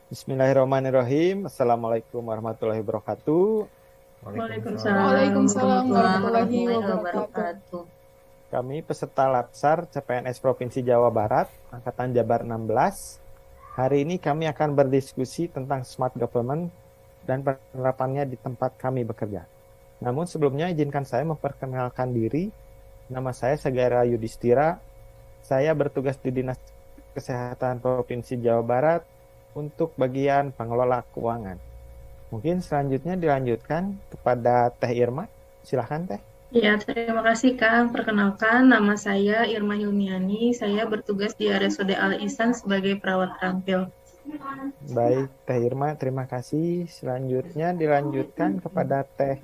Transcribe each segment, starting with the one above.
Bismillahirrahmanirrahim. Assalamualaikum warahmatullahi wabarakatuh. Waalaikumsalam Waalaikumsalam warahmatullahi warahmatullahi wabarakatuh. wabarakatuh. Kami peserta Latsar CPNS Provinsi Jawa Barat, Angkatan Jabar 16. Hari ini kami akan berdiskusi tentang smart government dan penerapannya di tempat kami bekerja. Namun sebelumnya izinkan saya memperkenalkan diri. Nama saya Sagara Yudhistira. Saya bertugas di Dinas Kesehatan Provinsi Jawa Barat untuk bagian pengelola keuangan. Mungkin selanjutnya dilanjutkan kepada Teh Irma. Silahkan Teh. Ya, terima kasih Kang. Perkenalkan, nama saya Irma Yumiani. Saya bertugas di RSUD Al Ihsan sebagai perawat terampil. Baik, Teh Irma, terima kasih. Selanjutnya dilanjutkan kepada Teh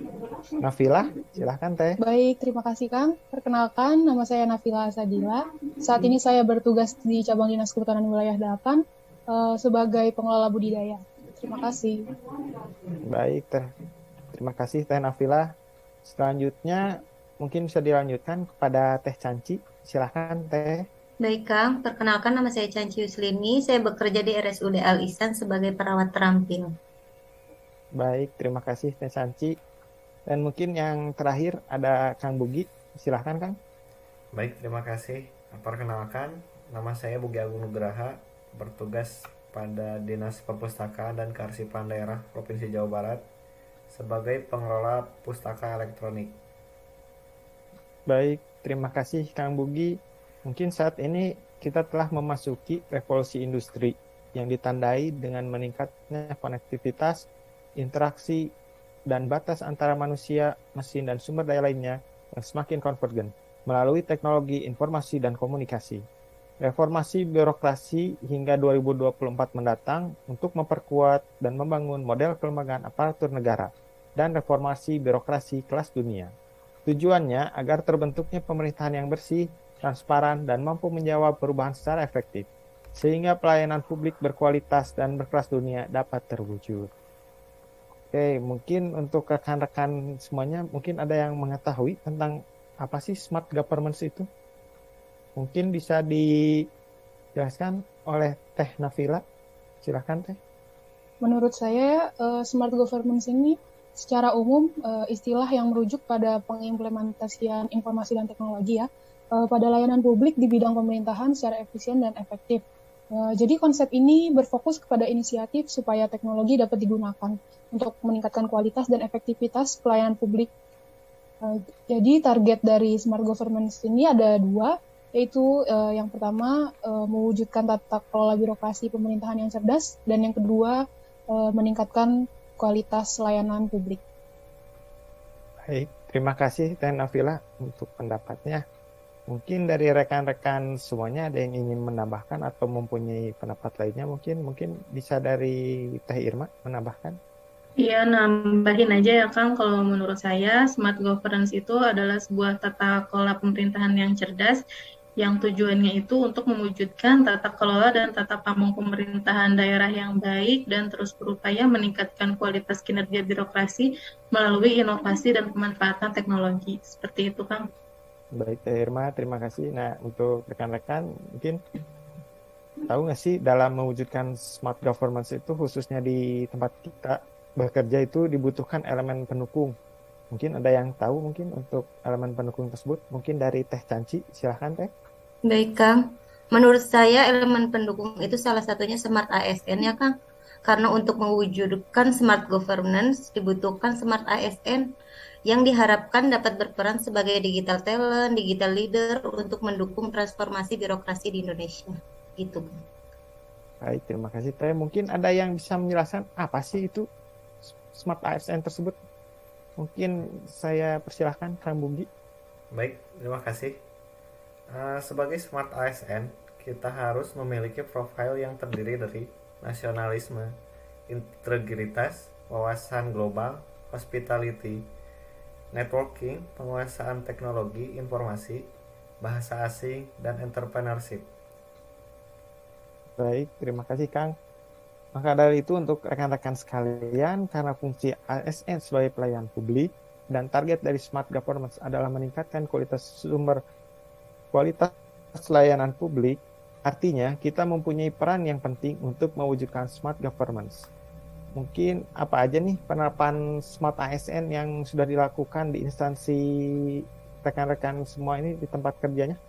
Nafilah. Silahkan Teh. Baik, terima kasih Kang. Perkenalkan, nama saya Nafila Sadila. Saat ini saya bertugas di Cabang Dinas Kehutanan Wilayah 8 sebagai pengelola budidaya. Terima kasih. Baik, Teh. Terima kasih Teh Nafilah. Selanjutnya mungkin bisa dilanjutkan kepada Teh Canci. Silahkan Teh. Baik, Kang. Perkenalkan nama saya Canci Yuslini. Saya bekerja di RSUD Al Ihsan sebagai perawat terampil. Baik, terima kasih Teh Canci. Dan mungkin yang terakhir ada Kang Bugi. Silahkan Kang. Baik, terima kasih. Perkenalkan, nama saya Bugi Agung Nugraha, bertugas pada Dinas Perpustakaan dan Kearsipan Daerah Provinsi Jawa Barat sebagai pengelola pustaka elektronik. Baik, terima kasih Kang Bugi. Mungkin saat ini kita telah memasuki revolusi industri yang ditandai dengan meningkatnya konektivitas, interaksi, dan batas antara manusia, mesin, dan sumber daya lainnya yang semakin konvergen melalui teknologi informasi dan komunikasi. Reformasi birokrasi hingga 2024 mendatang untuk memperkuat dan membangun model kelembagaan aparatur negara dan reformasi birokrasi kelas dunia. Tujuannya agar terbentuknya pemerintahan yang bersih, transparan, dan mampu menjawab perubahan secara efektif, sehingga pelayanan publik berkualitas dan berkelas dunia dapat terwujud. Oke, mungkin untuk rekan-rekan semuanya, mungkin ada yang mengetahui tentang apa sih smart governance itu? Mungkin bisa dijelaskan oleh Teh Nafila. Silakan Teh. Menurut saya, smart governance ini secara umum istilah yang merujuk pada pengimplementasian informasi dan teknologi ya, pada layanan publik di bidang pemerintahan secara efisien dan efektif. Jadi konsep ini berfokus kepada inisiatif supaya teknologi dapat digunakan untuk meningkatkan kualitas dan efektivitas pelayanan publik. Jadi target dari smart governance ini ada dua, yaitu yang pertama mewujudkan tata kelola birokrasi pemerintahan yang cerdas, dan yang kedua meningkatkan kualitas layanan publik. Baik, terima kasih Teh Nafila untuk pendapatnya. Mungkin dari rekan-rekan semuanya ada yang ingin menambahkan atau mempunyai pendapat lainnya, mungkin bisa dari Teh Irma menambahkan. Iya, nambahin aja ya Kang, kalau menurut saya smart governance itu adalah sebuah tata kelola pemerintahan yang cerdas yang tujuannya itu untuk mewujudkan tata kelola dan tata pamong pemerintahan daerah yang baik dan terus berupaya meningkatkan kualitas kinerja birokrasi melalui inovasi dan pemanfaatan teknologi. Seperti itu, Kang. Baik Teh Irma, terima kasih. Nah, untuk rekan-rekan mungkin tahu nggak sih dalam mewujudkan smart governance itu khususnya di tempat kita bekerja itu dibutuhkan elemen pendukung. Mungkin ada yang tahu mungkin untuk elemen pendukung tersebut. Mungkin dari Teh Canci, silahkan Teh. Baik, Kang. Menurut saya elemen pendukung itu salah satunya smart ASN ya, Kang. Karena untuk mewujudkan smart governance dibutuhkan smart ASN yang diharapkan dapat berperan sebagai digital talent, digital leader untuk mendukung transformasi birokrasi di Indonesia. Gitu, Kang. Baik, terima kasih Teh. Mungkin ada yang bisa menjelaskan apa sih itu smart ASN tersebut? Mungkin saya persilahkan Kang Bugi. Baik, terima kasih. Sebagai smart ASN, kita harus memiliki profil yang terdiri dari nasionalisme, integritas, wawasan global, hospitality, networking, penguasaan teknologi informasi, bahasa asing, dan entrepreneurship. Baik, terima kasih Kang. Maka dari itu untuk rekan-rekan sekalian, karena fungsi ASN sebagai pelayan publik dan target dari smart governance adalah meningkatkan kualitas layanan publik, Artinya, kita mempunyai peran yang penting untuk mewujudkan smart governance. Mungkin apa aja nih penerapan smart ASN yang sudah dilakukan di instansi rekan-rekan semua ini di tempat kerjanya?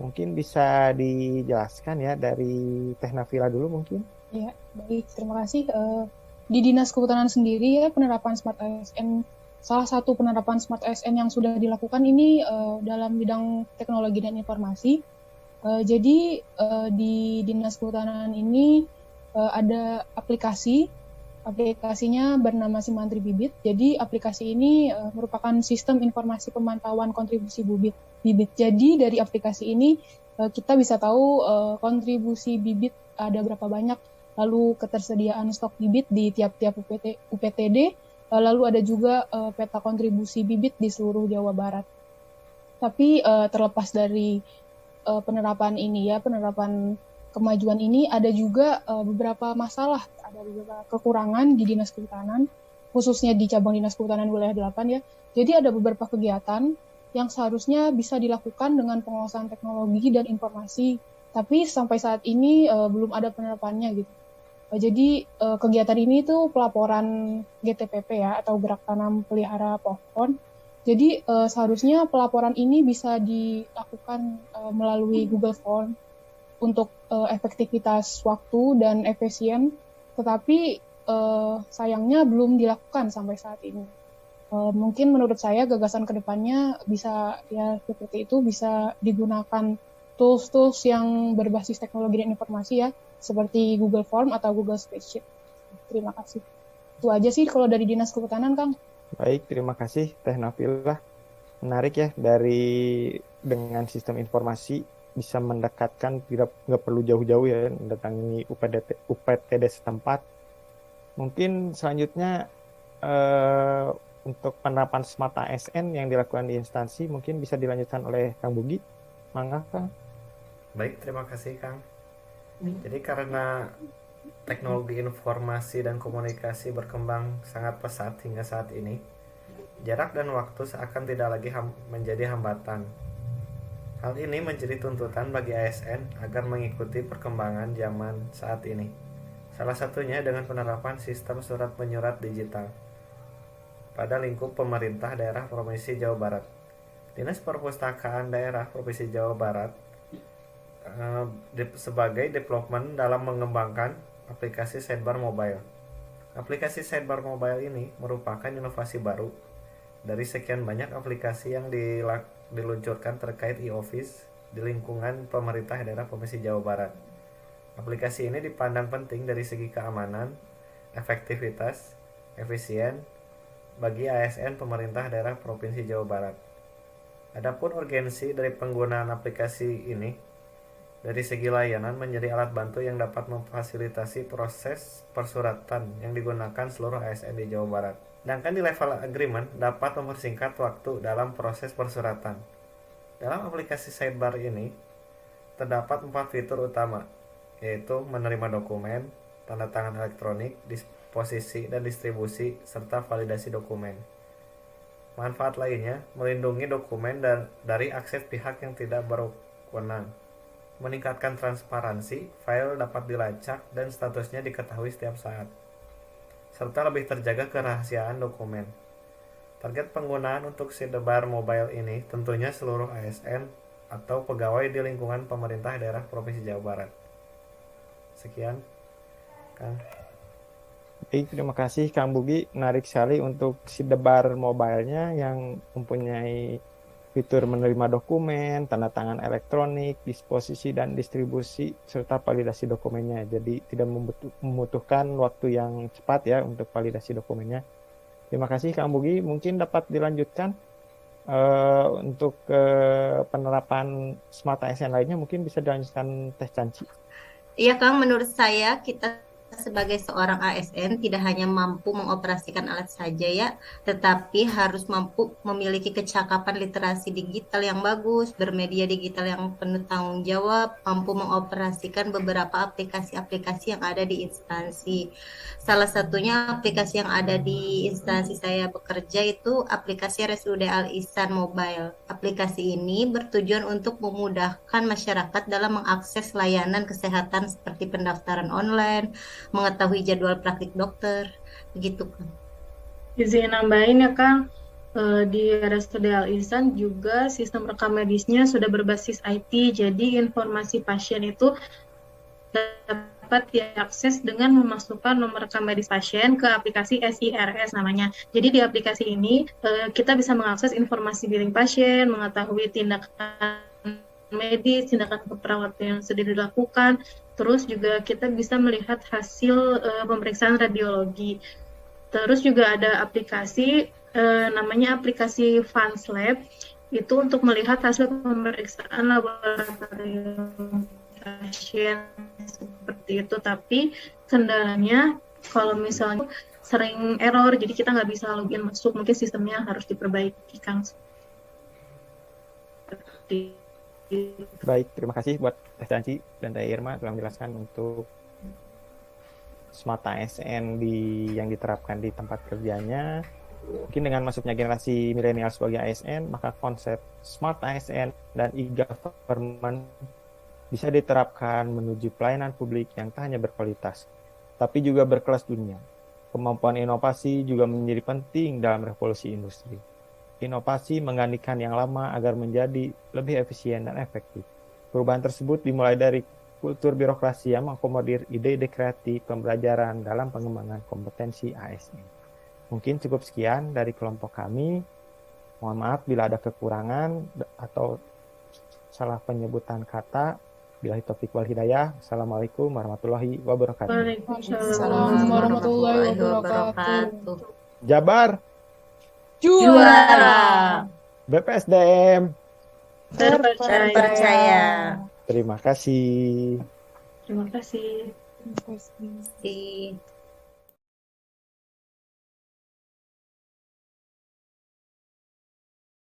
Mungkin bisa dijelaskan ya dari Teh Nafila dulu mungkin. Ya, baik. Terima kasih. Di Dinas Kehutanan sendiri ya penerapan Smart ASN, salah satu penerapan Smart ASN yang sudah dilakukan ini dalam bidang teknologi dan informasi. Jadi di Dinas Kehutanan ini ada aplikasinya bernama Simantri Bibit. Jadi aplikasi ini merupakan sistem informasi pemantauan kontribusi bibit. Jadi dari aplikasi ini kita bisa tahu kontribusi bibit ada berapa banyak, lalu ketersediaan stok bibit di tiap-tiap UPTD, lalu ada juga peta kontribusi bibit di seluruh Jawa Barat. Tapi terlepas dari penerapan kemajuan ini, ada juga beberapa masalah, ada beberapa kekurangan di Dinas Kehutanan, khususnya di cabang Dinas Kehutanan wilayah 8 ya. Jadi ada beberapa kegiatan yang seharusnya bisa dilakukan dengan penguasaan teknologi dan informasi, tapi sampai saat ini belum ada penerapannya gitu. Jadi kegiatan ini tuh pelaporan GTPP ya, atau Gerak Tanam Pelihara Pohon. Jadi seharusnya pelaporan ini bisa dilakukan melalui Google Form untuk efektivitas waktu dan efisien, tetapi sayangnya belum dilakukan sampai saat ini. Mungkin menurut saya gagasan kedepannya bisa ya seperti itu, bisa digunakan tools-tools yang berbasis teknologi dan informasi ya, seperti Google Form atau Google Spreadsheet. Terima kasih. Itu aja sih kalau dari Dinas Kehutanan, Kang. Baik, terima kasih Teh Nafila. Menarik ya, dengan sistem informasi bisa mendekatkan, nggak perlu jauh-jauh ya mendatangi UPTD setempat. Mungkin selanjutnya untuk penerapan Smart ASN yang dilakukan di instansi mungkin bisa dilanjutkan oleh Kang Bugi. Mangga, Kang. Baik, terima kasih Kang. Jadi karena teknologi informasi dan komunikasi berkembang sangat pesat hingga saat ini, jarak dan waktu seakan tidak lagi menjadi hambatan. Hal ini menjadi tuntutan bagi ASN agar mengikuti perkembangan zaman saat ini. Salah satunya dengan penerapan sistem surat menyurat digital pada lingkup pemerintah daerah Provinsi Jawa Barat. Dinas Perpustakaan Daerah Provinsi Jawa Barat sebagai development dalam mengembangkan aplikasi sidebar mobile. Aplikasi sidebar mobile ini merupakan inovasi baru dari sekian banyak aplikasi yang diluncurkan terkait e-office di lingkungan pemerintah daerah Provinsi Jawa Barat. Aplikasi ini dipandang penting dari segi keamanan, efektivitas, efisien bagi ASN pemerintah daerah Provinsi Jawa Barat. Adapun urgensi dari penggunaan aplikasi ini dari segi layanan menjadi alat bantu yang dapat memfasilitasi proses persuratan yang digunakan seluruh ASN di Jawa Barat. Sedangkan di level agreement dapat mempersingkat waktu dalam proses persuratan. Dalam aplikasi sidebar ini terdapat 4 fitur utama, yaitu menerima dokumen, tanda tangan elektronik, disposisi dan distribusi, serta validasi dokumen. Manfaat lainnya, melindungi dokumen dari akses pihak yang tidak berwenang, meningkatkan transparansi, file dapat dilacak dan statusnya diketahui setiap saat, serta lebih terjaga kerahasiaan dokumen. Target penggunaan untuk sidebar mobile ini tentunya seluruh ASN atau pegawai di lingkungan pemerintah daerah Provinsi Jawa Barat. Sekian, Kang. Baik, terima kasih Kang Bugi. Menarik sekali untuk sidebar mobile-nya yang mempunyai fitur menerima dokumen, tanda tangan elektronik, disposisi dan distribusi, serta validasi dokumennya. Jadi tidak membutuhkan waktu yang cepat ya untuk validasi dokumennya. Terima kasih Kang Bugi. Mungkin dapat dilanjutkan untuk penerapan Smart ASN lainnya, mungkin bisa dilanjutkan Teh Canci. Iya Kang, menurut saya kita sebagai seorang ASN tidak hanya mampu mengoperasikan alat saja ya, tetapi harus mampu memiliki kecakapan literasi digital yang bagus, bermedia digital yang penuh tanggung jawab, mampu mengoperasikan beberapa aplikasi-aplikasi yang ada di instansi. Salah satunya aplikasi yang ada di instansi saya bekerja itu aplikasi RSUD Al Ihsan Mobile. Aplikasi ini bertujuan untuk memudahkan masyarakat dalam mengakses layanan kesehatan seperti pendaftaran online, mengetahui jadwal praktik dokter, begitu kan. Izin nambahin ya Kang, di RSUD Al Ihsan juga sistem rekam medisnya sudah berbasis IT, jadi informasi pasien itu dapat diakses dengan memasukkan nomor rekam medis pasien ke aplikasi SIRS namanya. Jadi di aplikasi ini kita bisa mengakses informasi billing pasien, mengetahui tindakan medis, tindakan keperawatan yang sudah dilakukan, terus juga kita bisa melihat hasil pemeriksaan radiologi. Terus juga ada aplikasi namanya aplikasi FunSlab, itu untuk melihat hasil pemeriksaan laboratorium pasien seperti itu. Tapi kendalanya kalau misalnya sering error, jadi kita nggak bisa login masuk, mungkin sistemnya harus diperbaiki Kang. Seperti itu. Baik, terima kasih buat Teh Canci dan Teh Irma telah menjelaskan untuk Smart ASN yang diterapkan di tempat kerjanya. Mungkin dengan masuknya generasi milenial sebagai ASN, maka konsep Smart ASN dan e-government bisa diterapkan menuju pelayanan publik yang tak hanya berkualitas, tapi juga berkelas dunia. Kemampuan inovasi juga menjadi penting dalam revolusi industri. Inovasi menggantikan yang lama agar menjadi lebih efisien dan efektif. Perubahan tersebut dimulai dari kultur birokrasi yang mengakomodir ide-ide kreatif pembelajaran dalam pengembangan kompetensi ASN. Mungkin cukup sekian dari kelompok kami. Mohon maaf bila ada kekurangan atau salah penyebutan kata. Billahi taufiq wal hidayah. Assalamualaikum warahmatullahi wabarakatuh. Waalaikumsalam warahmatullahi wabarakatuh. Jabar Juara. BPSDM Terpercaya. Terima kasih. Terima kasih. Terima kasih. Si